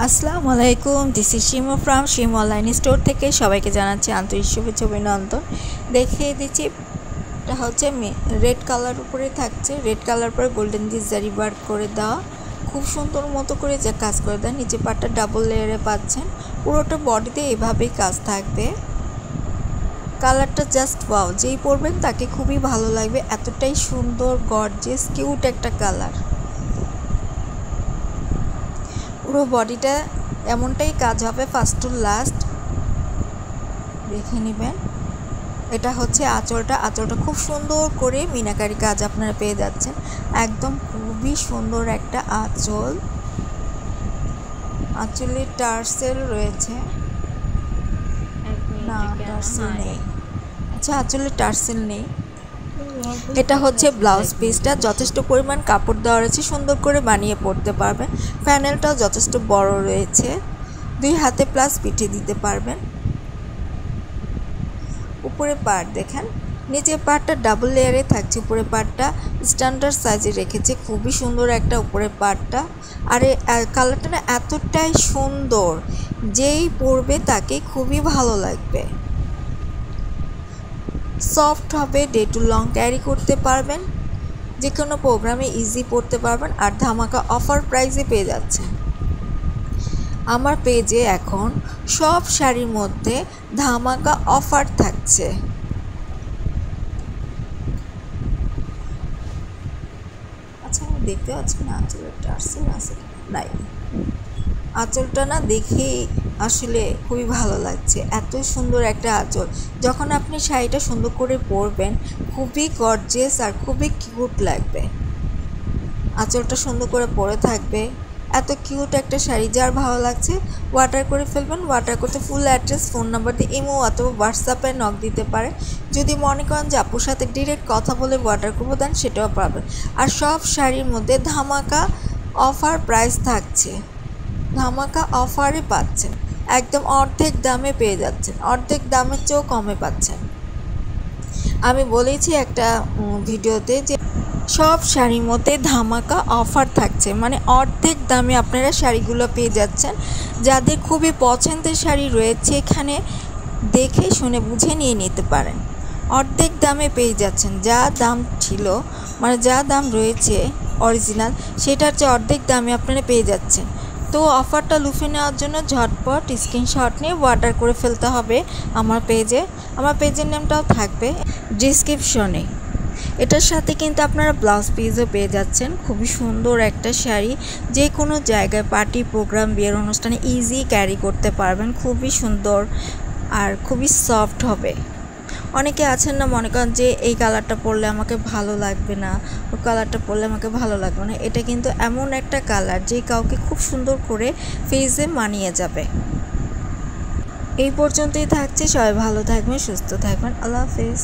আসসালামু আলাইকুম, this is Shimu from Shimu online store থেকে সবাইকে জানাচ্ছি আন্তরিক শুভেচ্ছা অভিনন্দন। দেখিয়ে দিচ্ছি, এটা হচ্ছে রেড কালার উপরে থাকছে, রেড কালার পরে গোল্ডেন দিয়ে জারি ওয়ার্ক করে দেওয়া, খুব সুন্দর মতো করে যে কাজ করে দেয়। নিচে পাটটা ডাবল লেয়ারে পাচ্ছেন, পুরোটা বডিতে এভাবেই কাজ থাকবে। কালারটা জাস্ট ওয়াও, যেই পরবেন তাকে খুবই ভালো লাগবে, এতটাই সুন্দর গর্জিয়াস কিউট একটা কালার। পুরো বডিটা এমনটাই কাজ হবে ফার্স্ট টু লাস্ট, দেখে নেবেন। এটা হচ্ছে আঁচলটা খুব সুন্দর করে মিনাকারি কাজ আপনারা পেয়ে যাচ্ছেন, একদম খুবই সুন্দর একটা আঁচল। আঁচলে টার্সেল রয়েছে না, টার্সেল নেই, আচ্ছা আঁচলে টার্সেল নেই। এটা হচ্ছে ব্লাউজ পিসটা, যথেষ্ট পরিমাণ কাপড় দেওয়া রয়েছে, সুন্দর করে বানিয়ে পরতে পারবেন। প্যানেলটাও যথেষ্ট বড় রয়েছে, 2 হাতে প্লাস পিঠে দিতে পারবেন। উপরে পার্ট দেখেন, নিচের পার্টটা ডাবল লেয়ারে থাকছে, উপরে পার্টটা স্ট্যান্ডার্ড সাইজে রেখেছে, খুবই সুন্দর একটা উপরে পার্টটা। আর কালারটা না এতটাই সুন্দর, যেই পরবে তাকে খুবই ভালো লাগবে। সফট হবে, ডে টু লং ক্যারি করতে পারবেন, যে কোনো প্রোগ্রামে ইজি পড়তে পারবেন। আর ধামাকা অফার প্রাইসে পেয়ে যাচ্ছেন। আমার পেজে এখন সব শাড়ির মধ্যে ধামাকা অফার থাকছে। আচ্ছা দেখতে পাচ্ছেন না, আঁচলের টার্সেল আছে নাই, আঁচলটা না দেখে আসলে খুবই ভালো লাগছে, এত সুন্দর একটা আঁচল। যখন আপনি শাড়িটা সুন্দর করে পরবেন খুবই গর্জিয়াস আর খুবই কিউট লাগবে। আঁচলটা সুন্দর করে পরে থাকবে, এত কিউট একটা শাড়ি। যার ভালো লাগছে অর্ডার করে ফেলবেন। অর্ডার করতে ফুল অ্যাড্রেস, ফোন নাম্বার দিয়ে ইমো অথবা হোয়াটসঅ্যাপে নক দিতে পারে। যদি মনে করেন যে আপুর সাথে ডিরেক্ট কথা বলে অর্ডার করবো, দেন সেটাও পারবেন। আর সব শাড়ির মধ্যে ধামাকা অফার প্রাইস থাকছে, ধামাকা অফারে পাচ্ছেন, একদম অর্ধেক দামে পেয়ে যাচ্ছেন, অর্ধেক দামের চেয়েও কমে পাচ্ছেন। আমি বলেছি একটা ভিডিওতে যে সব শাড়ির মধ্যে ধামাকা অফার থাকছে, মানে অর্ধেক দামে আপনারা শাড়িগুলো পেয়ে যাচ্ছেন। যাদের খুবই পছন্দের শাড়ি রয়েছে, এখানে দেখে শুনে বুঝে নিয়ে নিতে পারেন। অর্ধেক দামে পেয়ে যাচ্ছেন, যা দাম ছিল মানে যা দাম রয়েছে অরিজিনাল, সেটার চেয়ে অর্ধেক দামে আপনারা পেয়ে যাচ্ছেন। তো অফারটা লুফে নেওয়ার জন্য ঝটপট স্ক্রিনশট নিয়ে অর্ডার করে ফেলতে হবে আমার পেজে। আমার পেজের নেমটাও থাকবে ডিসক্রিপশনে। এটার সাথে কিন্তু আপনারা ব্লাউজ পিসও পেয়ে যাচ্ছেন। খুবই সুন্দর একটা শাড়ি, যে কোনো জায়গায় পার্টি প্রোগ্রাম বিয়ের অনুষ্ঠানে ইজি ক্যারি করতে পারবেন, খুবই সুন্দর আর খুবই সফট হবে। অনেকে আছেন না, মনে করেন যে এই কালারটা পরলে আমাকে ভালো লাগবে না, ওই কালারটা পরলে আমাকে ভালো লাগবে না। এটা কিন্তু এমন একটা কালার যে কাউকে খুব সুন্দর করে ফেসে মানিয়ে যাবে। এই পর্যন্তই থাকছে, সবাই ভালো থাকবেন, সুস্থ থাকবেন, আল্লাহ হাফেজ।